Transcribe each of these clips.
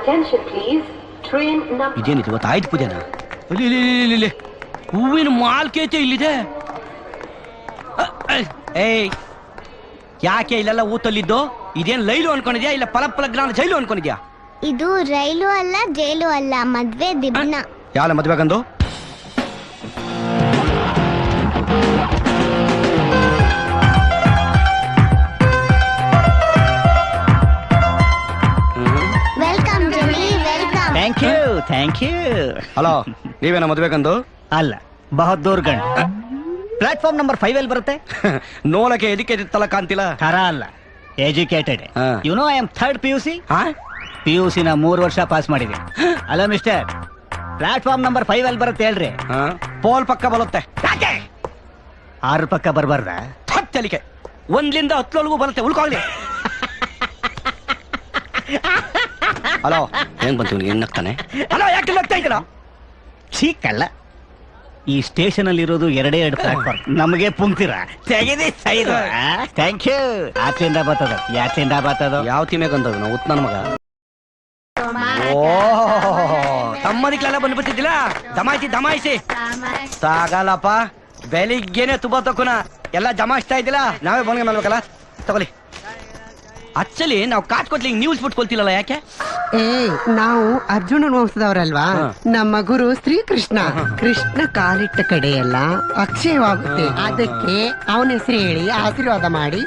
attention please. Train number. ಇದೇನಿದು ಇವತ್ತು ಆಯ್ತು ಪೂಜೆನ? ಇಲ್ಲಿ ಹೂವಿನ ಮಾಲ್ಕೈತೆ ಇಲ್ಲಿದೆ. ಏಯ್ ಯಾಕೆ ಇಲ್ಲೆಲ್ಲ ಊತಲ್ಲಿದ್ದು? ಇದೇನ್ ಲೈಲು ಅನ್ಕೊಂಡಿದ್ಯಾ ಇಲ್ಲ ಪಲಗ್ರಾನ ಜೈಲು ಅನ್ಕೊಂಡಿದ್ಯಾ? ಇದು ರೈಲು ಅಲ್ಲ ಜೈಲು ಅಲ್ಲ, ಮದ್ವೆ ದಿಬ್ಬಣ. ಯಾಲ ಮದ್ವೆ ಗಂದು? ವೆಲ್ಕಮ್ ಜನಿ, ವೆಲ್ಕಮ್. Thank you. ಹಲೋ, ನೀವೇನ ಮದ್ವೆ ಗಂದು? ಅಲ್ಲ, ಬಹದ್ದೂರ್ ಗಂಡ್. ಪ್ಲಾಟ್ಫಾರ್ಮ್ ನಂಬರ್ 5 ಅಲ್ಲಿ ಬರುತ್ತೆ. ನೋಲಕ್ಕೆ ಎಜುಕೇಟೆಡ್ ತಲ ಕಾಂತಿಲ್ಲ. ಖರ ಅಲ್ಲ, educated. You know I am 3rd PUC. PUC ನ 3 ವರ್ಷ ಪಾಸ್ ಮಾಡಿದೆ. ಅಲ್ಲ ಮಿಸ್ಟರ್, ಪ್ಲಾಟ್ಫಾರ್ಮ್ ನಂಬರ್ 5 ಅಲ್ಲಿ ಬರುತ್ತೆ ಹೇಳ್ರಿ. ಪೋಲ್ ಪಕ್ಕ ಬರುತ್ತೆ. 6 ಪಕ್ಕ ಬರ್ಬಾರ್ದ? ತಲಿಕೆ 1ರಿಂದ 10 ಬರುತ್ತೆ, ಉಳ್ಕೊಳ್ಳಿ. ಹಲೋ, ಹೆಂಗ್ ಬಂತು ನಿಮ್ಗೆ? ಹೆಂಗ್ ನಗ್ತಾನೆ? ಹಲೋ, ಯಾಕೆ ನಗ್ತಾ ಇದ್ದೀರಾ? ಚೀಕಲ್ಲ, ಈ ಸ್ಟೇಷನ್ ಅಲ್ಲಿ ಇರೋದು 2 ಪ್ಲಾಟ್ಫಾರ್ಮ್. ನಮಗೆ ಪುಂಕ್ತಿರ ತೆಗೆದಿ ಸೈಡ್. Thank you. ಆಚೆಯಿಂದ ಬರ್ತದ, ಯಾಚೆಯಿಂದ ಬರ್ತದ? ಯಾವ ತಿಮೆ ಗಂಧದ ನಾವು ಉತ್ ನನ್ನ ಮಗ. ಓ ತಮ್ಮದಿಕ್ಲೆಲ್ಲ ಬಂದ್ಬಿಟ್ಟಿದ್ದಿಲ್ಲ. ದಮಾಯಿಸಿ ಸಾಗಲ್ಲಪ್ಪ. ಬೆಳಿಗ್ಗೆನೆ ತುಬ ತಕ್ಕುನ ಎಲ್ಲ ಜಮಾಯಿಸ್ತಾ ಇದ್ದಿಲ್ಲ. ನಾವೇ ಬಂದ್ಗೆ ಮಾಡ್ಬೇಕಲ್ಲ. ತಗೊಳ್ಳಿ. ಆಕ್ಚುಲಿ ನಾವು ಕಾಟ್ಕೊಟ್ಲಿಂಗ್ ನ್ಯೂಸ್ ಬಿಟ್ಕೊಳ್ತಿಲ್ಲ. ಯಾಕೆ? ನಾವು ಅರ್ಜುನನ ವಂಶದವರಲ್ವಾ. ನಮ್ಮ ಗುರು ಶ್ರೀಕೃಷ್ಣ. ಕೃಷ್ಣ ಕಾಲಿಟ್ಟ ಕಡೆ ಎಲ್ಲ ಅಕ್ಷಯವಾಗುತ್ತೆ. ಅದಕ್ಕೆ ಅವನ ಹೆಸರು ಹೇಳಿ ಆಶೀರ್ವಾದ ಮಾಡಿ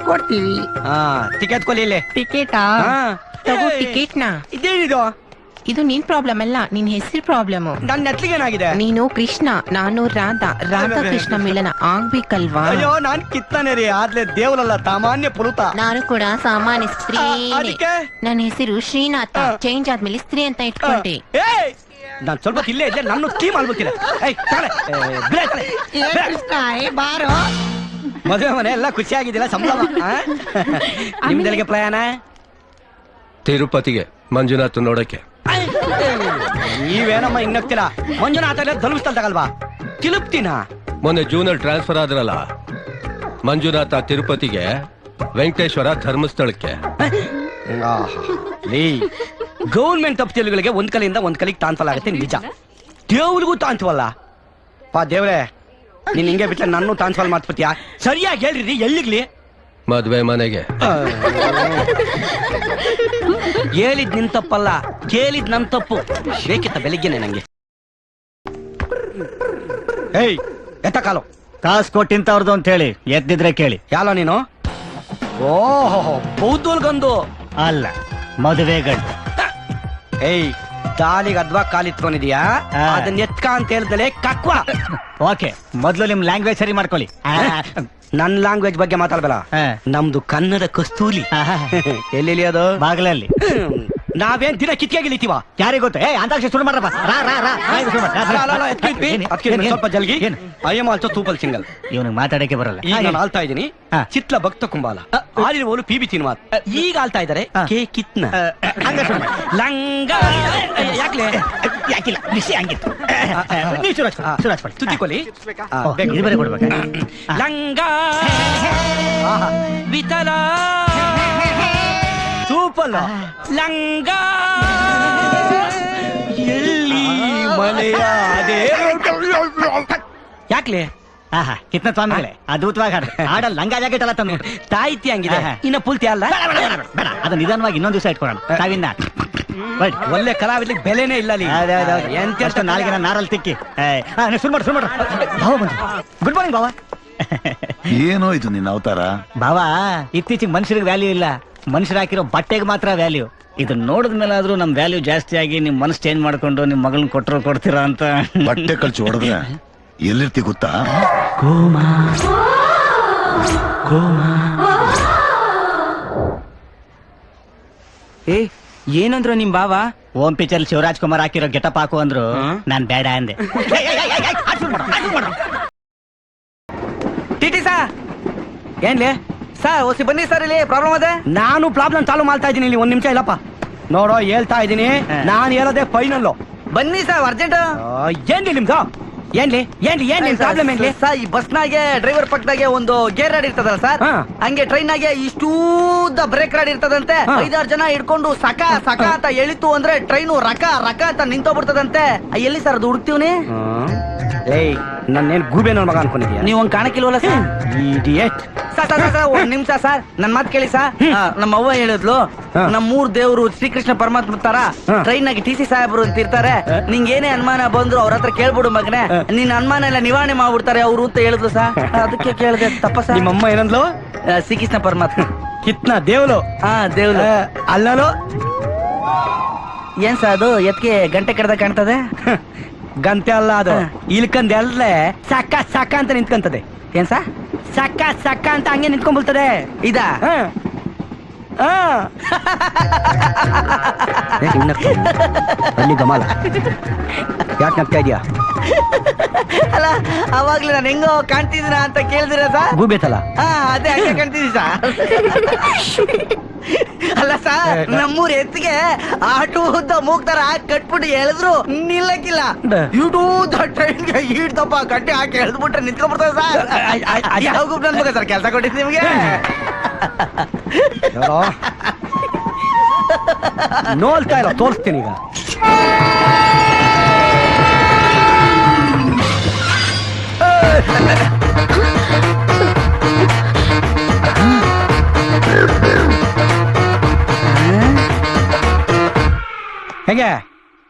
ಕೊಡ್ತೀವಿ. ಟಿಕೆಟ್ ಕೊಲಿ. ಇಲ್ಲಿ ಟಿಕೆಟಾ? ಟಿಕೆಟ್ ನ ಇದೇನಿದು? ಇದು ನಿನ್ ಪ್ರಾಬ್ಲಮ್ ಅಲ್ಲ, ನಿನ್ ಹೆಸರು ಪ್ರಾಬ್ಲಮ್. ನನ್ನ ನೆತ್ಲಿಗೆ ಏನಾಗಿದೆ? ನೀನು ಕೃಷ್ಣ, ನಾನು ರಾಧಾ ಕೃಷ್ಣ ಮಿಲನ ಆಗ್ಬೇಕಲ್ವಾ? ಅಯ್ಯೋ, ನಾನ್ ಕಿತ್ತಾನೆ ರೀ. ಆದ್ಲೆ ದೇವರಲ್ಲ, ಸಾಮಾನ್ಯ ಪುರುತ. ನಾನು ಕೂಡ ಸಾಮಾನ್ಯ ಸ್ತ್ರೀ. ಅದಕ್ಕೆ ನನ್ನ ಹೆಸರು ಶ್ರೀನಾಥ. ಚೇಂಜ್ ಆದ್ಮೇಲೆ ಸ್ತ್ರೀ ಅಂತ ಇಟ್ಕೊಂಡೆ. ನಾನ್ ಸ್ವಲ್ಪ ಇಲ್ಲೇ ಇದ್ದೆ, ನನ್ನ ಟೀಮ್ ಅಲ್ಬೇಕಿಲ್ಲ. ಬಾರೋ, ಮದುವೆ ಮನೆ ಎಲ್ಲ ಖುಷಿಯಾಗಿದ್ದಿಲ್ಲ. ಸಂಭ್ರಮ. ನಿಮ್ದೆಲ್ಲಿಗೆ ಪ್ರಯಾಣ? ತಿರುಪತಿಗೆ ಮಂಜುನಾಥ್ ನೋಡಕ್ಕೆ. ನೀವೇನಮ್ಮ ಇನ್ನಗ್ತೀರಾ? ಮಂಜುನಾಥ ಧರ್ಮಸ್ಥಳ ತಗಲ್ವಾ? ತಿರುಪ್ತಿನ ಮೊನ್ನೆ ಜೂನಲ್ಲಿ ಟ್ರಾನ್ಸ್ಫರ್ ಆದ್ರಲ್ಲ, ಮಂಜುನಾಥ ತಿರುಪತಿಗೆ, ವೆಂಕಟೇಶ್ವರ ಧರ್ಮಸ್ಥಳಕ್ಕೆ. ಗೌರ್ಮೆಂಟ್ ಅಫ್ಸಿಯಲ್ಗಳಿಗೆ ಒಂದ್ ಕಲಿಯಿಂದ ಒಂದ್ ಕಲಿಗೆ ಟ್ರಾನ್ಸ್ಫರ್ ಆಗುತ್ತೆ ನಿಜ. ದೇವ್ರಿಗೂ ಟ್ರಾನ್ಸ್ಫರ್ ಪಾ ದೇವ್ರೆ, ನೀನ್ ಹಿಂಗೆ ಬಿಟ್ರೆ ನನ್ನ ಟ್ರಾನ್ಸ್ಫರ್ ಮಾಡ್ಬಿಡ್ತೀಯಾ? ಸರಿಯಾಗಿ ಹೇಳ್ರಿ, ಎಲ್ಲಿಗ್ಲಿ? ಮದ್ವೆ ಮನೆಗೆ. ಹೇಳಿದ್ ನಿನ್ ತಪ್ಪಲ್ಲ, ಕೇಳಿದ್ ನನ್ ತಪ್ಪು. ಬೇಕಿತ್ತ ಬೆಳಿಗ್ಗೆನೆ ನಂಗೆ. ಏಯ್ ಎತ್ತ ಕಾಲು. ಕಾಸು ಕೊಟ್ಟಿಂತವ್ರದ್ದು ಅಂತ ಹೇಳಿ ಎದ್ದಿದ್ರೆ ಕೇಳಿ. ಯಾಲ ನೀನು? ಓಹೋ, ಬೌದ್ಧಲ್ಗಂದು ಅಲ್ಲ, ಮದುವೆ ಗಂಡು. ಏಯ್, ತಾಲಿಗೆ ಅದ್ವಾ ಕಾಲಿತ್ಕೊಂಡಿದ್ಯಾ? ಅದನ್ನ ಎತ್ಕ ಅಂತ ಹೇಳ್ದಲೆ ಕಕ್ವ. ಓಕೆ, ಮೊದ್ಲು ನಿಮ್ ಲ್ಯಾಂಗ್ವೇಜ್ ಸರಿ ಮಾಡ್ಕೊಳ್ಳಿ. ನನ್ ಲ್ಯಾಂಗ್ವೇಜ್ ಬಗ್ಗೆ ಮಾತಾಡ್ಬೇಡ. ನಮ್ದು ಕನ್ನಡ ಕಸ್ತೂರಿ. ಎಲ್ಲಿ ಅದು? ಬಾಗ್ಲಲ್ಲಿ. ನಾವೇನ್ ದಿನ ಕಿತ್ಕಾಗಿಲಿತೀವ? ಯಾರಿಗೆ ಗೊತ್ತ? ಅಂತಾಕ್ಷರಿ ಶುರು ಮಾಡ್ರಪ್ಪ. ಸ್ವಲ್ಪ ಜಲ್ಗಿ. I am also super single. ಇವನಿಗೆ ಮಾತಾಡಕ್ಕೆ ಬರಲ್ಲ. ಈಗ ನಾನು ಆಳ್ತಾ ಇದ್ದೀನಿ ಚಿತ್ಲ ಭಕ್ತ ಕುಂಬಾಲ. ಆಡಿರುವವರು ಪಿ ಬಿ ತಿನ್ಮಾತ್. ಈಗ ಆಳ್ತಾ ಇದ್ದಾರೆ ಕೆ ಕಿತ್ನ. ಲಂಗ ಯಾಕ್ಲೆ? ಯಾಕಿಲ್ಲ, ವಿಷಯ ಹಂಗಿತ್ತು. ನೀವು ಸುರಾಜ್ ತುತ್ತಿಕೊಲಿ. ಬರೀ ಕೊಡ್ಬೇಕ. ಲಂಗ ವಿತಲ ಸೂಪರ್. ಲಂಗ ಎಲ್ಲಿ ಮನೆಯಾದೆ? ಯಾಕ್ಲೆ? ಕಿತ್ನ ಸ್ವಾಮಿಗಳೇ, ಅದ್ಭುತವಾಗಿ ಹಾಡಲ್ ಲಂಗ ಜಾಕೆಟ್ ಎಲ್ಲ ತಂದು ತಾಯ್ತಿ ಹಂಗಿದೆ. ಇನ್ನ ಪೂರ್ತಿ ಅಲ್ಲ, ಬೇಡ, ಅದು ನಿಧಾನವಾಗಿ ಇನ್ನೊಂದು ದಿವಸ ಇಟ್ಕೊಳ್ಳೋಣ. ತಾವಿಂದ ಒಳ್ಳೆ ಕಲಾವಿದ್ಲಿಗೆ ಬೆಲೆನೇ ಇಲ್ಲ. ಎಂತ ನಾಳೆಗೆ ನಾರಲ್ಲಿ ತಿಕ್ಕಿ ಶುರು ಮಾಡ್ರು. ಭಾವ ಬಂದು. ಗುಡ್ ಮಾರ್ನಿಂಗ್ ಭಾವ. ಏನೋ ಇದು ನಿನ್ನ ಅವತಾರ? ಭಾವ, ಇತ್ತೀಚೆಗೆ ಮನುಷ್ಯರಿಗೆ ವ್ಯಾಲ್ಯೂ ಇಲ್ಲ, ಮನುಷ್ಯರು ಹಾಕಿರೋ ಬಟ್ಟೆಗೆ ಮಾತ್ರ ವ್ಯಾಲ್ಯೂ. ಇದನ್ನ ನೋಡಿದ ಮೇಲೆ ಆದ್ರೂ ನಮ್ ವ್ಯಾಲ್ಯೂ ಜಾಸ್ತಿ ಆಗಿ ನಿಮ್ ಮನಸ್ಸು ಚೇಂಜ್ ಮಾಡ್ಕೊಂಡು ನಿಮ್ ಮಗಳನ್ನ ಕೊಡ್ತೀರಾ ಅಂತ. ಬಟ್ಟೆ ಕಳ್ಸಿ ಹೊಡೆದ್ರೆ ಎಲ್ಲಿರ್ತಿ ಗೊತ್ತಾ? ಏನಂದ್ರು ನಿಮ್ ಬಾವ? ಓಂ ಪಿಕ್ಚರ್ ಶಿವರಾಜ್ ಕುಮಾರ್ ಹಾಕಿರೋ ಗೆಟಪ್ ಹಾಕು ಅಂದ್ರು. ನಾನ್ ಬೇಡ ಅಂದೆ. ಟಿಟಿ ಸಾ ಏನ್ಲಿ ಸರ್? ಓಸಿ ಬನ್ನಿ ಸರ್, ಇಲ್ಲಿ ಪ್ರಾಬ್ಲಮ್ ಅದೇ. ನಾನು ಪ್ರಾಬ್ಲಮ್ ಚಾಲು ಮಾಡ್ತಾ ಇದ್ದೀನಿ ಇಲ್ಲಿ. 1 ನಿಮಿಷ ಇಲ್ಲಪ್ಪ. ನೋಡೋ, ಹೇಳ್ತಾ ಇದ್ದೀನಿ, ನಾನು ಹೇಳೋದೇ ಫೈನಲ್. ಬನ್ನಿ ಸರ್, ಅರ್ಜೆಂಟ್. ಏನ್ರಿ ನಿಮ್ದು? ಏನ್ಲಿ ಏನ್ ಪ್ರಾಬ್ಲಮ್ ಏನ್ಲಿ? ಸರ್ ಈ ಬಸ್ನಾಗೆ ಡ್ರೈವರ್ ಪಕ್ಕದಾಗೆ ಒಂದು ಗೇರ್ ರಾಡ್ ಇರ್ತದಲ್ಲ ಸರ್, ಹಾ. ಹಂಗೆ ಟ್ರೈನ್ ನಾಗೆ ಇಷ್ಟೂದ ಬ್ರೇಕ್ ರಾಡ್ ಇರ್ತದಂತೆ. ಹಾ. 5-6 ಜನ ಹಿಡ್ಕೊಂಡು ಸಕ ಅಂತ ಎಳಿತು ಅಂದ್ರೆ ಟ್ರೈನು ರಕ ಅಂತ ನಿಂತೋಗ್ಬಿಡ್ತದಂತೆ. ಎಲ್ಲಿ ಸರ್ ಅದು ಹುಡುಕ್ತಿವ್ನಿ? ಏಯ್ ನನ್ನೇನ್ ಗೂಬೆ ನೋಡ್ ಮಗ ಅನ್ಕೊಂಡಿದ್ಯಾ? ನೀವ್ ಹಂಗ್ ಕಾಣಕ್ಕಿಲ್ವಲ್ಲ ಸರ್? ಇಡಿಯಟ್. ಒಂದ್ ನಿಮಿಷ ಸರ್, ನನ್ ಮಾತ್ ಕೇಳಿ ಸರ್. ನಮ್ಮ ಅವ್ವ ಹೇಳಿದ್ಲು, ಹಾ. ನಮ್ 3 ದೇವ್ರು ಶ್ರೀಕೃಷ್ಣ ಪರಮಾತ್ಮ ತರ ಹಾ. ಟ್ರೈನ್ ನಾಗೆ TC ಸಾಹೇಬ್ರು ಅಂತ ಇರ್ತಾರೆ. ನಿಂಗೇನೇ ಅನುಮಾನ ಬಂದ್ರು ಅವ್ರ ಹತ್ರ ಕೇಳ್ಬಿಡು ಮಗನೇ, ನಿನ್ ಅನುಮಾನ ಎಲ್ಲ ನಿವಾರಣೆ ಮಾಡ್ಬಿಡ್ತಾರೆ ಅವ್ರು ಅಂತ ಹೇಳಿದ್ಲು ಸರ್. ಅದಕ್ಕೆ ಕೇಳಿದೆ. ತಪ್ಪ ಸರ್? ನಿಮ್ಮಮ್ಮ ಏನಂದ್ಲು? ಶ್ರೀಕೃಷ್ಣ ಪರಮಾತ್ಮ. ಕಿತ್ನ ದೇವ್ಲು ಹಾ ದೇವ್ಲು. ಅಲ್ಲೋ ಏನ್ ಸರ್ ಅದು ಎತ್ಗೆ ಗಂಟೆ ಕಡ್ದಾಗ ಕಾಣ್ತದೆ? ಗಂಟೆ ಅಲ್ಲ ಅದು, ಇಲ್ಕಂದ್ ಎಲ್ಲೇ ಸಕ್ಕ ಅಂತ ನಿಂತ್ಕಂತದೆ. ಏನ್ ಸಾ ಸಕ್ಕ ಅಂತ ಹಂಗೆ ನಿಂತ್ಕೊಂಡ್ಬಿಡ್ತದೆ. ಇದಾ? ಅಲ್ಲಿ ಗಮಾಲ ಯಾಕೆ ನಗ್ತಾ ಇದೀಯಾ? ಅಲ್ಲ ಅವಾಗ್ಲೇ ನಾನು ಹೆಂಗೋ ಕಾಣ್ತಿದ್ದೀನ ಅಂತ ಕೇಳಿದಿರ ಸರ್? ಗೂಬೇತಲ್ಲ. ಅದೇ ಹಂಗೆ ಕಾಣ್ತಿದ್ದಿ ಸರ್. ಅಲ್ಲ ಸರ್, ನಮ್ಮೂರ್ ಎತ್ತಿಗೆ ಆಟೋ ಉದ್ದ ಮೂಗ್ತಾರ ಕಟ್ಬಿಟ್ಟು ಎಳೆದ್ರು ನಿಲ್ಲಕ್ಕಿಲ್ಲ. ಇಡೂದ ಟ್ರೈನ್ಗೆ ಈಡ್ದಪ್ಪ ಗಂಟೆ ಹಾಕಿ ಎಳೆದ್ಬಿಟ್ರೆ ನಿಂತ್ಕೊಂಡ್ಬಿಡ್ತಾರೆ ಸರ್. ಯಾವ ಗುಂಪು ನನ್ಬೇಕು ಸರ್ ಕೆಲಸ ಕೊಟ್ಟಿದ್ದು ನಿಮ್ಗೆ? ನೋಡ್ತಾ ಇಲ್ಲ, ತೋರಿಸ್ತೀನಿ ಈಗ. ಹೇಗೆ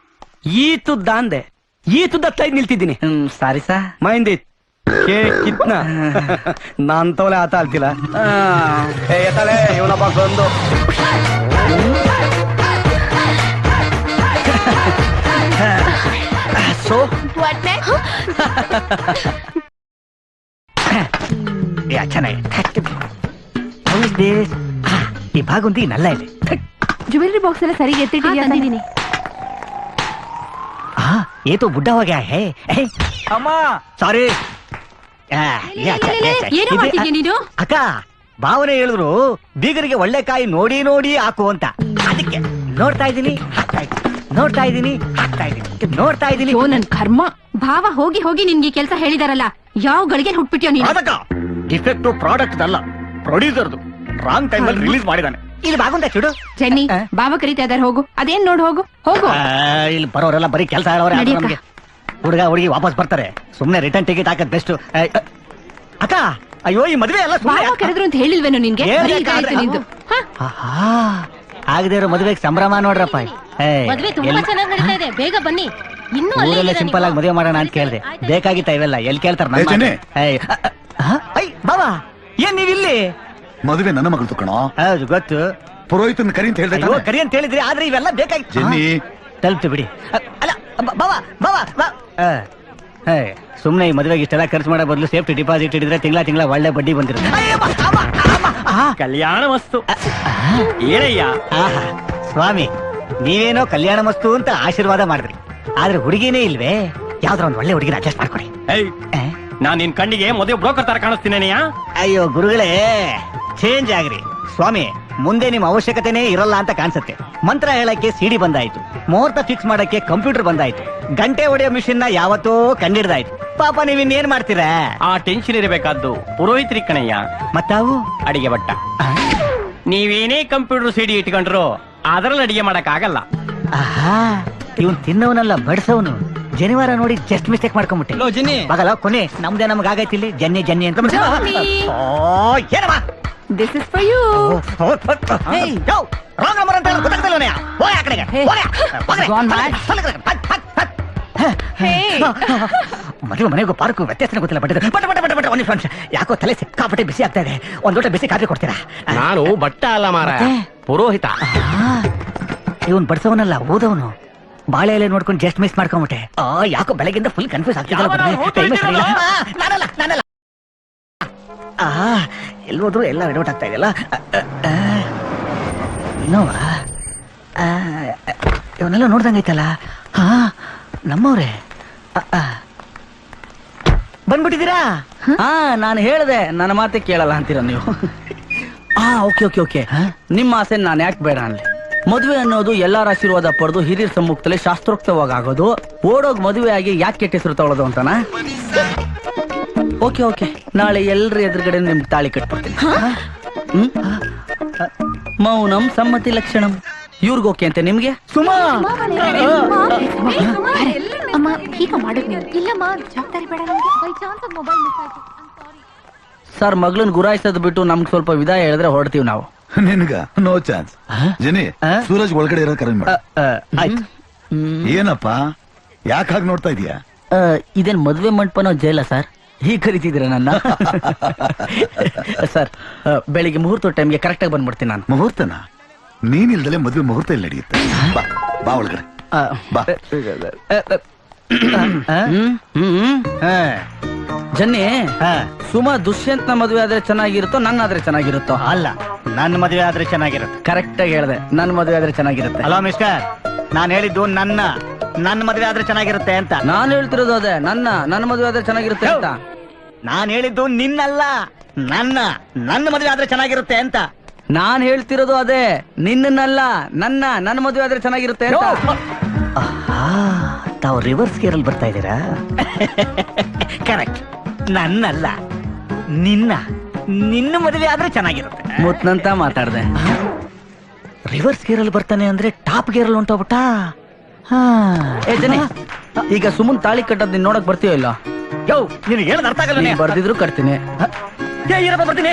ಈ ತುದ್ದ ಅಂದೆ, ಈ ತುದ್ದ ತೈದ್ ನಿಲ್ತಿದ್ದೀನಿ. Sorry sir. ಮೈಂದಿತ್ ಕಿತ್ನ ನಾನ್ ತೋಲೆ ಆತ ಅಲ್ತಿಲ್ಲ. ಎತ್ತಲೆ ಇವನಪ್ಪ ಬಂದು ಸೊ ಚೆನ್ನಾಗಿ ಈ ಬಾಗುಂದಿ ನಲ್ಲ ಇದೆ. ಜ್ಯುವೆಲರಿ ಬಾಕ್ಸ್ ಎಲ್ಲ ಸರಿಗೆ ಎತ್ತಿಟ್ಟಿದ್ದೀನಿ. ये तो बुढ़ा हो गया है. ಅಮ್ಮ ಸಾರಿ. ಏನೋ ಮಾಡ್ತಿದ್ಯಾ ನೀನು? ಅಕ್ಕ ಭಾವನೆ ಹೇಳಿದ್ರು ಬೀಗರಿಗೆ ಒಳ್ಳೆ ಕಾಯಿ ನೋಡಿ ನೋಡಿ ಹಾಕು ಅಂತ. ಅದಕ್ಕೆ ನೋಡ್ತಾ ಇದ್ದೀನಿ, ಹಾಕ್ತಾ ಇದ್ದೀನಿ, ನೋಡ್ತಾ ಇದ್ದೀನಿ, ಹಾಕ್ತಾ ಇದ್ದೀನಿ, ನೋಡ್ತಾ ಇದ್ದೀನಿ. ಓ ನನ್ ಕರ್ಮ. ಭಾವ ಹೋಗಿ ಹೋಗಿ ನಿನ್ಗೆ ಕೆಲಸ ಹೇಳಿದಾರಲ್ಲ, ಯಾವ ಗಳಿಗೆ ಹುಟ್ಬಿಟ್ಯೋ ನೀನು? ಅದಕ್ಕ ಡಿಫೆಕ್ಟ್ ಪ್ರಾಡಕ್ಟ್ ಅಲ್ಲ, ಪ್ರೊಡ್ಯೂಸರ್ದು. ರಾಂಗ್ ಟೈಮ್ ಅಲ್ಲಿ ರಿಲೀಸ್ ಮಾಡಿದಾನೆ. ಇಲ್ಲಿ ಬಾಗುಂದ ಚುಡು. ಚೆನ್ನಿ, ಬಾವ ಕರೀತಾ ಇದಾರೆ, ಹೋಗು. ಅದೇನ್ ನೋಡ್ ಹೋಗು. ಇಲ್ಲಿ ಬರೋರೆಲ್ಲ ಬರೀ ಕೆಲಸ ಹೇಳೋರೆ. ನಡಿಯಕ್ಕ. ನಮ್ಗೆ ಹುಡುಗ ಹುಡುಗಿ ವಾಪಸ್ ಬರ್ತಾರೆ. ಸುಮ್ನೆ ರಿಟರ್ನ್ ಟಿಕೆಟ್ ಹಾಕದ್ ಬೆಸ್ಟ್. ಅಕ್ಕ ಅಯ್ಯೋ ಈ ಮದ್ವೆ ಎಲ್ಲ ಬಾವ ಕರೆದ್ರು ಅಂತ ಹೇಳಿಲ್ವೇನೋ ನಿನ್ಗೆ? ಬರೀ ಇದಾಯ್ತು ನಿಂದು. ಆಗದೆ ಇರೋ ಮದುವೆಗೆ ಸಂಭ್ರಮ ನೋಡ್ರಪ್ಪ. ಮದ್ವೆ ತುಂಬಾ ಚೆನ್ನಾಗಿ ನಡೀತಾ ಇದೆ, ಬೇಗ ಬನ್ನಿ. ಇನ್ನೂ ಊರಲ್ಲೇ ಸಿಂಪಲ್ ಆಗಿ ಮದುವೆ ಮಾಡೋಣ ಅಂತ ಕೇಳಿದೆ. ಬೇಕಾಗಿತ್ತ ಇವೆಲ್ಲ? ಎಲ್ಲಿ ಕೇಳ್ತಾರ ಬಾಬಾ, ಏನ್ ನೀವಿಲ್ಲಿ? ಮದುವೆ ನನ್ನ ಮಗಳು ಕಣೋ. ಹೌದು ಗೊತ್ತು. ಪುರೋಹಿತನ ಕರಿ ಅಂತ ಅಯ್ಯೋ ಹೇಳ್ದೆ. ಕರಿ ಅಂತ ಹೇಳಿದ್ರಿ, ಆದ್ರೆ ಇವೆಲ್ಲ ಬೇಕಾಗಿತ್ತು. ಜೆನ್ನಿ ತಲುಪ್ತು ಬಿಡಿ. ಅಲ್ಲ ಬಾಬಾ ಬಾಬಾ ಸುಮ್ನೆ ಈ ಮದುವೆಗೆ ಇಷ್ಟೆಲ್ಲ ಖರ್ಚು ಮಾಡೋ ಬದಲು ಸೇಫ್ಟಿ ಡಿಪಾಸಿಟ್ ಇಡಿದ್ರೆ ತಿಂಗಳ ಒಳ್ಳೆ ಬಡ್ಡಿ ಬಂದಿರುತ್ತೆ. ಕಲ್ಯಾಣ ವಸ್ತು ಏನಯ್ಯ? ಸ್ವಾಮಿ, ನೀವೇನೋ ಕಲ್ಯಾಣ ಮಸ್ತು ಅಂತ ಆಶೀರ್ವಾದ ಮಾಡಿದ್ರಿ, ಆದ್ರೆ ಹುಡುಗಿನೇ ಇಲ್ವೇ? ಯಾವ್ದ್ರ ಒಂದ್ ಒಳ್ಳೆ ಹುಡುಗಿನ ಅಡ್ಜಸ್ಟ್ ಮಾಡ್ಕೊಡಿ. ನಾನ್ ನಿನ್ ಕಣ್ಣಿಗೆ ಮದುವೆ ಬ್ರೋಕರ್ ತರ ಕಾಣಿಸ್ತೀನೇನೆಯಾ? ಅಯ್ಯೋ ಗುರುಗಳೇ, ಚೇಂಜ್ ಆಗ್ರಿ. ಸ್ವಾಮಿ, ಮುಂದೆ ನಿಮ್ ಅವಶ್ಯಕತೆನೇ ಇರಲ್ಲ ಅಂತ ಕಾಣಿಸುತ್ತೆ. ಮಂತ್ರ ಹೇಳಕ್ಕೆ ಸಿಡಿ ಬಂದಾಯ್ತು, ಮುಹೂರ್ತ ಫಿಕ್ಸ್ ಮಾಡಕ್ಕೆ ಕಂಪ್ಯೂಟರ್ ಬಂದಾಯ್ತು, ಗಂಟೆ ಹೊಡೆಯೋ ಮಿಷಿನ್ ನ ಯಾವತ್ತೋ ಕಂಡಿಡ್ದಾಯ್ತು. ಪಾಪ ನೀವ್ ಇನ್ನೇನ್ ಮಾಡ್ತೀರಾ? ಆ ಟೆನ್ಷನ್ ಇರಬೇಕಾದ್ದು ಪುರೋಹಿತ್ರಿ ಕಣಯ್ಯ. ಮತ್ತಾವು ಅಡಿಗೆ ಭಟ್ಟ. ನೀವೇನೇ ಕಂಪ್ಯೂಟರ್ ಸಿಡಿ ಇಟ್ಕೊಂಡ್ರು ಅದರಲ್ಲಿ ಅಡಿಗೆ ಮಾಡಕ್ ಆಗಲ್ಲ. ಇವನ್ ತಿನ್ನವನಲ್ಲ, ಬಡ್ಸವನು. ಜನಿವಾರ ನೋಡಿ ಜಸ್ಟ್ ಮಿಸ್ಟೇಕ್ ಮಾಡ್ಕೊಂಡ್ಬಿಟ್ಟೆ. ಬಗಲ ಕೊನೆ ನಮ್ದೇ ನಮ್ಗೆ ಆಗೈತಿ ಇಲ್ಲಿ ಜನ್ನಿ ಜನ್ನಿ ಅಂತ. ಏನಮ್ಮ this is for you. Wrong number ಅಂತ ಗೊತ್ತಾಗ್ತಿಲ್ವನೇ? ಹೋಗಿ ಆ ಕಡೆಗೆ. ಮದುವೆ ಮನೆಗೂ ಪಾರ್ಕು ವ್ಯತ್ಯಾಸನೇ ಗೊತ್ತಿಲ್ಲ. ಬಟ್ ಒಂದ್ ನಿಮಿಷ, ಯಾಕೋ ತಲೆ ಸಿಕ್ಕಾಪಟ್ಟೆ ಬಿಸಿ ಆಗ್ತಾ ಇದೆ. ಒಂದ್ ಲೋಟ ಬಿಸಿ ಕಾಫಿ ಕೊಡ್ತೀರಾ? ನಾನು ಬಟ್ಟ ಅಲ್ಲ ಮಾರ, ಪುರೋಹಿತ. ಇವನ್ ಬಡ್ಸವನಲ್ಲ, ಓದವನು. ಬಾಳೆ ಎಲೆ ನೋಡ್ಕೊಂಡು ಜಸ್ಟ್ ಮಿಸ್ ಮಾಡ್ಕೊಂಬಿಟ್ಟೆ. ಯಾಕೋ ಬೆಳಗಿಂದ ಫುಲ್ ಕನ್ಫ್ಯೂಸ್ ಆಗ್ತಿದ್ದಲ್ಲ. ಎಲ್ಲೋದ್ರು ಎಲ್ಲ ರೆಡೌಟ್ ಆಗ್ತಾ ಇದೆಯಲ್ಲ. ಇನ್ನೋವಾ ಇವನ್ನೆಲ್ಲ ನೋಡ್ದಂಗೈತಲ್ಲ. ನಮ್ಮವ್ರೆ ಬಂದ್ಬಿಟ್ಟಿದ್ದೀರಾ? ನಾನು ಹೇಳ್ದೆ, ನನ್ನ ಮಾತೆ ಕೇಳಲ್ಲ ಅಂತೀರ ನೀವು. Okay okay okay. ನಿಮ್ಮ ಆಸೆ ನಾನು ಯಾಕೆ ಬೇಡ ಅನ್ಲಿ? ಮದುವೆ ಅನ್ನೋದು ಎಲ್ಲಾರ ಆಶೀರ್ವಾದ ಪಡೆದು ಹಿರಿಯರ ಸಮ್ಮುಖದಲ್ಲಿ ಶಾಸ್ತ್ರೋಕ್ತವಾಗಿ ಆಗೋದು. ಓಡೋಗ್ ಮದುವೆ ಆಗಿ ಯಾಕೆ ಕೆಟ್ಟ ಹೆಸರು ತಗೊಳ್ಳೋದು ಅಂತನಾ? ಓಕೆ ಓಕೆ, ನಾಳೆ ಎಲ್ರ ಎದುರುಗಡೆ ನಿಮ್ಗೆ ತಾಳಿ ಕಟ್ಬಿಡ್ತೀನಿ. ಮೌನಂ ಸಮ್ಮತಿ ಲಕ್ಷಣಂ. ಇವ್ರಿಗೆ ಓಕೆ ಅಂತೆ, ನಿಮ್ಗೆ? ಸುಮಾ ಅಮ್ಮ ಹೀಗ ಮಾಡೋದು ನೀವು. ಇಲ್ಲಮ್ಮ ಜವಾಬ್ದಾರಿ ಬೇಡ ನಮ್ಗೆ. ಬೈ ಚಾನ್ಸ್ ಮೊಬೈಲ್ ಮಿಸ್ ಆಯ್ತು. ಸರ್, ಮಗಳನ್ ಗುರಾಯಿಸೋದ್ ಬಿಟ್ಟು ನಮ್ಗೆ ಸ್ವಲ್ಪ ವಿದಾಯ ಹೇಳಿದ್ರೆ ಹೊರಡ್ತೀವಿ ನಾವು. ನಿನ್ಗ ನೋ ಚಾನ್ಸ್. ಜನಿ, ಸೂರಜ್ ಒಳಗಡೆ ಇರೋ ಕರೆ ಮಾಡು. ಆಯ್ತು. ಏನಪ್ಪ ಯಾಕೆ ಹಾಗೆ ನೋಡ್ತಾ ಇದೀಯಾ? ಇದೇನ್ ಮದ್ವೆ ಮಂಟಪನೋ ಜೈಲ ಸರ್? ಹೀಗೆ ಕರಿತಿದ್ದೀರ ನನ್ನ? ಸರ್, ಬೆಳಿಗ್ಗೆ ಮುಹೂರ್ತ ಟೈಮ್ಗೆ ಕರೆಕ್ಟ್ ಆಗಿ ಬಂದ್ಬಿಡ್ತೀನಿ ನಾನು. ಮುಹೂರ್ತನ? ನೀನಿಲ್ದಲೆ ಮದ್ವೆ ಮುಹೂರ್ತ ಇಲ್ಲಿ ನಡೆಯುತ್ತೆ. ಬಾ ಬಾ ಒಳಗಡೆ ಬಾ. ಜನ್ನಿ, ಸುಮಾ ದುಷ್ಯಂತ್ನ ಮದುವೆ ಆದ್ರೆ ಚೆನ್ನಾಗಿರುತ್ತೋ, ನನ್ನ ಆದ್ರೆ ಚೆನ್ನಾಗಿರುತ್ತೋ? ಅಲ್ಲ, ನನ್ನ ಮದುವೆ ಆದ್ರೆ ಚೆನ್ನಾಗಿರುತ್ತೆ. ಕರೆಕ್ಟ್ ಆಗಿ ಹೇಳ್ದೆ, ನನ್ನ ಮದುವೆ ಆದ್ರೆ ಚೆನ್ನಾಗಿರುತ್ತೆ. ಹಲೋ ಮಿಸ್ಟರ್, ನಾನು ಹೇಳಿದ್ದು ನನ್ನ ಮದುವೆ ಆದ್ರೆ ಚೆನ್ನಾಗಿರುತ್ತೆ ಅಂತ. ನಾನು ಹೇಳ್ತಿರೋದು ಅದೇ, ನನ್ನ ಮದುವೆ ಆದ್ರೆ ಚೆನ್ನಾಗಿರುತ್ತೆ ಅಂತ. ನಾನು ಹೇಳಿದ್ದು ನಿನ್ನಲ್ಲ, ನನ್ನ ಮದುವೆ ಆದ್ರೆ ಚೆನ್ನಾಗಿರುತ್ತೆ ಅಂತ. ನಾನ್ ಹೇಳ್ತಿರೋದು ಅದೇ, ನಿನ್ನಲ್ಲ, ನನ್ನ ಮದುವೆ ಆದ್ರೆ ಚೆನ್ನಾಗಿರುತ್ತೆ ಅಂತ. ತಾವು ರಿವರ್ಸ್ ಗೇರಲ್ಲಿ ಬರ್ತಾ ಇದ್ದೀರಾ? ಕರೆಕ್ಟ್, ನನ್ನಲ್ಲ, ನಿನ್ನ ಮದುವೆ ಆದ್ರೆ ಚೆನ್ನಾಗಿರುತ್ತೆ. ಮುತ್ನಂತ ಮಾತಾಡ್ದೆ. ರಿವರ್ಸ್ ಗೇರಲ್ಲಿ ಬರ್ತಾನೆ ಅಂದ್ರೆ ಟಾಪ್ ಗೇರಲ್ಲಿ ಹೊಂಟೋಗ್ಬಿಟ್ಟ. ಏ ಜನಿ, ಈಗ ಸುಮನ್ ತಾಳಿ ಕಟ್ಟೋದ್ ನೀನ್ ನೋಡಕ್ ಬರ್ತೀಯೋ ಇಲ್ಲ? ಯೋ, ನಿನಗೆ ಹೇಳೋದು ಅರ್ಥ ಆಗಲ್ಲ. ನೀನ್ ಬರ್ದಿದ್ರು ಕಟ್ತೀನಿ. ಏನಪ್ಪ ಬರ್ತೀನಿ.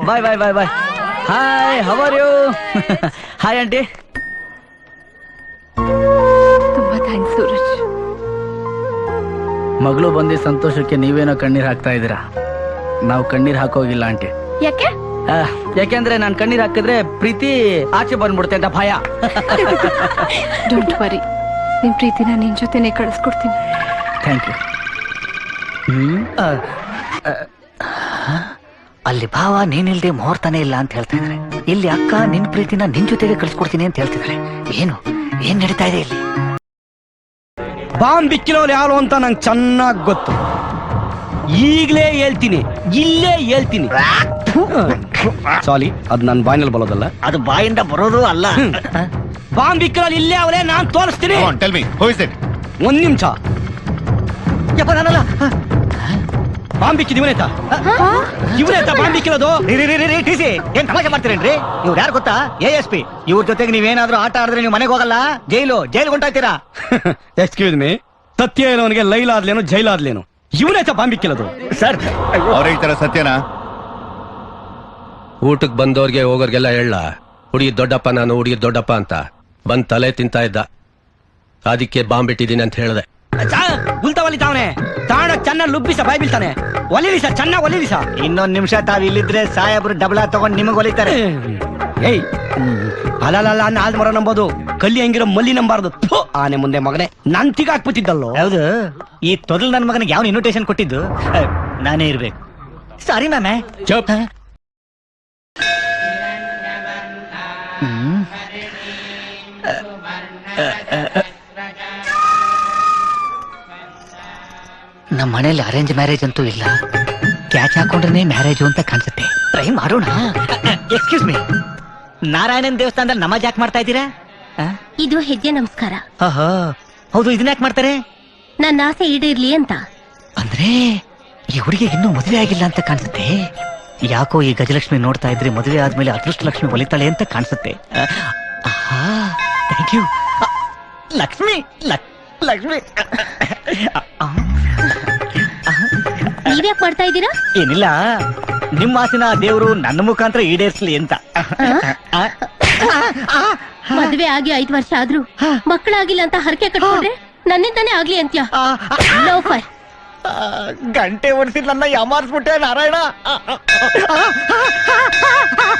Bye bye bye bye. Hi, how are you? Hi aunty. ತುಂಬಾ ಥ್ಯಾಂಕ್ಸ್ ಸೂರಜ್. ಮಗಳು ಬಂದಿ ಸಂತೋಷಕ್ಕೆ ನೀವೇನೋ ಕಣ್ಣೀರ್ ಹಾಕ್ತಾ ಇದ್ದೀರಾ. ನಾವು ಕಣ್ಣೀರ್ ಹಾಕೋಗಿಲ್ಲ ಆಂಟಿ. ಯಾಕೆ? ಯಾಕೆಂದ್ರೆ ನಾನ್ ಕಣ್ಣೀರ್ ಹಾಕಿದ್ರೆ ಪ್ರೀತಿ ಆಚೆ ಬಂದ್ಬಿಡುತ್ತೆ ಅಂತ ಭಯ. ಡೋಂಟ್ ವರಿ, ನಿಮ್ ಪ್ರೀತಿನ ನಿನ್ ಜೊತೆನೆ ಕಳಿಸ್ಕೊಡ್ತೀನಿ. Thank you. ಅಲ್ಲಿ ಭಾವ ನೀನಿಲ್ದೆ ಮುಹೂರ್ತನೇ ಇಲ್ಲ ಅಂತ ಹೇಳ್ತಾ ಇದಾರೆ. ಇಲ್ಲಿ ಅಕ್ಕ ನಿನ್ ಪ್ರೀತಿನ ನಿನ್ ಜೊತೆಗೆ ಕಳ್ಸ್ಕೊಡ್ತೀನಿ ಅಂತ ಹೇಳ್ತಿದ್ದಾರೆ. ಏನ್ ನಡೀತಾ ಇದೆ ಇಲ್ಲಿ? ಬಾಂಬ್ ಬಿಕ್ಕಿರೋರು ಯಾರು ಅಂತ ನಂಗೆ ಚೆನ್ನಾಗ್ ಗೊತ್ತು. ಈಗ್ಲೇ ಹೇಳ್ತೀನಿ, ಇಲ್ಲೇ ಹೇಳ್ತೀನಿ. ಸಾರಿ, ಅದು ನನ್ನ ಬಾಯಿನಲ್ಲಿ ಬರೋದಲ್ಲ. ಅದು ಬಾಯಿಂದ ಬರೋದು ಅಲ್ಲ. ಬಾಂಬ್ ಬಿಕ್ಕಿರೋರು ಇಲ್ಲೇ ಅವರೇ, ನಾನ್ ತೋರಿಸ್ತೀನಿ. ಒಂದ್ ನಿಮಿಷ. ಯಪ್ಪ, ನಾನಲ್ಲ. ಬಾಂಬ್ ಬಿಕ್ಕಿದ್ ಇವನೇತಾ ಬಾಂಬ್ ಬಿಕ್ಕಿರೋದು? ಟಿಸಿ, ಏನ್ ತಮಾಷೆ ಮಾಡ್ತೀರೇನ್ರಿ? ಇವ್ರು ಯಾರು ಗೊತ್ತಾ? ASP. ಇವ್ರ ಜೊತೆಗೆ ನೀವೇನಾದ್ರೂ ಆಟ ಆಡಿದ್ರೆ ನೀವು ಮನೆಗೆ ಹೋಗಲ್ಲ, ಜೈಲು ಹೊಂಟಾಯ್ತೀರಾ. ಎಕ್ಸ್ಕ್ಯೂಸ್ ಮೀ, ಸತ್ಯ ಇರೋನಿಗೆ ಲೈಲಾದ್ಲೇನು ಜೈಲಾದ್ಲೇನು? ಇವನೇತಾ ಬಾಂಬ್ ಬಿಕ್ಕಿರೋದು? ಸರ್, ಅವ್ರ ಹೇಳ್ತಾರ ಸತ್ಯನಾ? ಊಟಕ್ಕೆ ಬಂದವ್ರಿಗೆ ಹೋಗೋರ್ಗೆಲ್ಲ ಹೇಳ, ಹುಡುಗಿ ದೊಡ್ಡಪ್ಪ ನಾನು, ಹುಡುಗಿ ದೊಡ್ಡಪ್ಪ ಅಂತ ಬಂದ್ ತಲೆ ತಿಂತಾ ಇದ್ದ. ಅದಕ್ಕೆ ಬಾಂಬ್ ಬಿಟ್ಟಿದ್ದೀನಿ ಅಂತ ಹೇಳ್ದೆ. ಉಲ್ತಾವಲ್ಲಿ ತಾವನೆ ತಾಣ ಚೆನ್ನಾಗಿ ಲುಬ್ಬಿಸ ಬಾಯ್ ಬೀಳ್ತಾನೆ. ಒಲಿಲಿ ಸರ್, ಚೆನ್ನಾಗಿ ಒಲಿಲಿ ಸರ್. ಇನ್ನೊಂದ್ ನಿಮಿಷ ತಾವ್ ಇಲ್ಲಿದ್ರೆ ಸಾಹೇಬ್ರು ಡಬಲ ತಗೊಂಡ್ ನಿಮಗ್ ಒಲಿತಾರೆ. ಏಯ್, ಅಲ್ಲ, ನಾಲ್ದು ಮರ ನಂಬೋದು, ಕಲ್ಲಿ ಹಂಗಿರೋ ಮಲ್ಲಿ ನಂಬಾರ್ದು. ಆನೆ ಮುಂದೆ ಮಗನೇ, ನನ್ ತಿಗ ಹಾಕ್ಬಿಟ್ಟಿದ್ದಲ್ಲೋ. ಹೌದು, ಈ ತೊದಲ್ ನನ್ ಮಗನಿಗೆ ಯಾವ ಇನ್ವಿಟೇಷನ್ ಕೊಟ್ಟಿದ್ದು? ನಾನೇ ಇರ್ಬೇಕು. ಸಾರಿ ಮ್ಯಾಮೆ. ಚುಪ್. ನಮ್ಮ ಮನೇಲಿ ಅರೇಂಜ್ ಮ್ಯಾರೇಜ್ ಅಂತೂ ಇಲ್ಲ. ಕ್ಯಾಚ್ ಹಾಕೊಂಡ್ರೆ ಮ್ಯಾರೇಜ್ ಅಂತ ಕಾಣಿಸುತ್ತೆ. ಟ್ರೈ ಮಾಡೋಣ. ಎಕ್ಸ್ಕ್ಯೂಸ್ ಮೀ, ನಾರಾಯಣನ್ ದೇವಸ್ಥಾನದಲ್ಲಿ ನಮಾಜ್ ಯಾಕೆ ಮಾಡ್ತಾ ಇದ್ದೀರಾ? ಇದು ಹೆಜ್ಜೆ ನಮಸ್ಕಾರ. ಹೌದು, ಇದನ್ನ ಯಾಕೆ ಮಾಡ್ತಾರೆ? ನನ್ನ ಆಸೆ ಈಡೇರ್ಲಿ ಅಂತ. ಅಂದ್ರೆ ಈ ಹುಡುಗಿಗೆ ಇನ್ನೂ ಮದುವೆ ಆಗಿಲ್ಲ ಅಂತ ಕಾಣಿಸುತ್ತೆ. ಯಾಕೋ ಈ ಗಜಲಕ್ಷ್ಮಿ ನೋಡ್ತಾ ಇದ್ರೆ ಮದುವೆ ಆದ್ಮೇಲೆ ಅದೃಷ್ಟ ಲಕ್ಷ್ಮಿ ಒಲಿತಾಳೆ ಅಂತ ಕಾಣಿಸುತ್ತೆ. Thank you Lakshmi. ಲಕ್ಷ್ಮಿ, ನೀವ್ಯಾಕ್ ಮಾಡ್ತಾ ಇದ್ದೀರಾ? ಏನಿಲ್ಲ, ನಿಮ್ಮ ಆಸಿನ ದೇವರು ನನ್ನ ಮುಖಾಂತರ ಈಡೇರಿಸ್ಲಿ ಅಂತ. ಮದ್ವೆ ಆಗಿ 5 ವರ್ಷ ಆದ್ರೂ ಮಕ್ಕಳಾಗಿಲ್ಲ ಅಂತ ಹರಕೆ ಕಟ್ಕೊಂಡ್ರೆ ನನ್ನಿಂದಾನೇ ಆಗ್ಲಿ ಅಂತ್ಯ. ಗಂಟೆ ಒಡಿಸಿ ನನ್ನ ಯಾಮಾರಿಸ್ಬಿಟ್ಟೆ ನಾರಾಯಣ.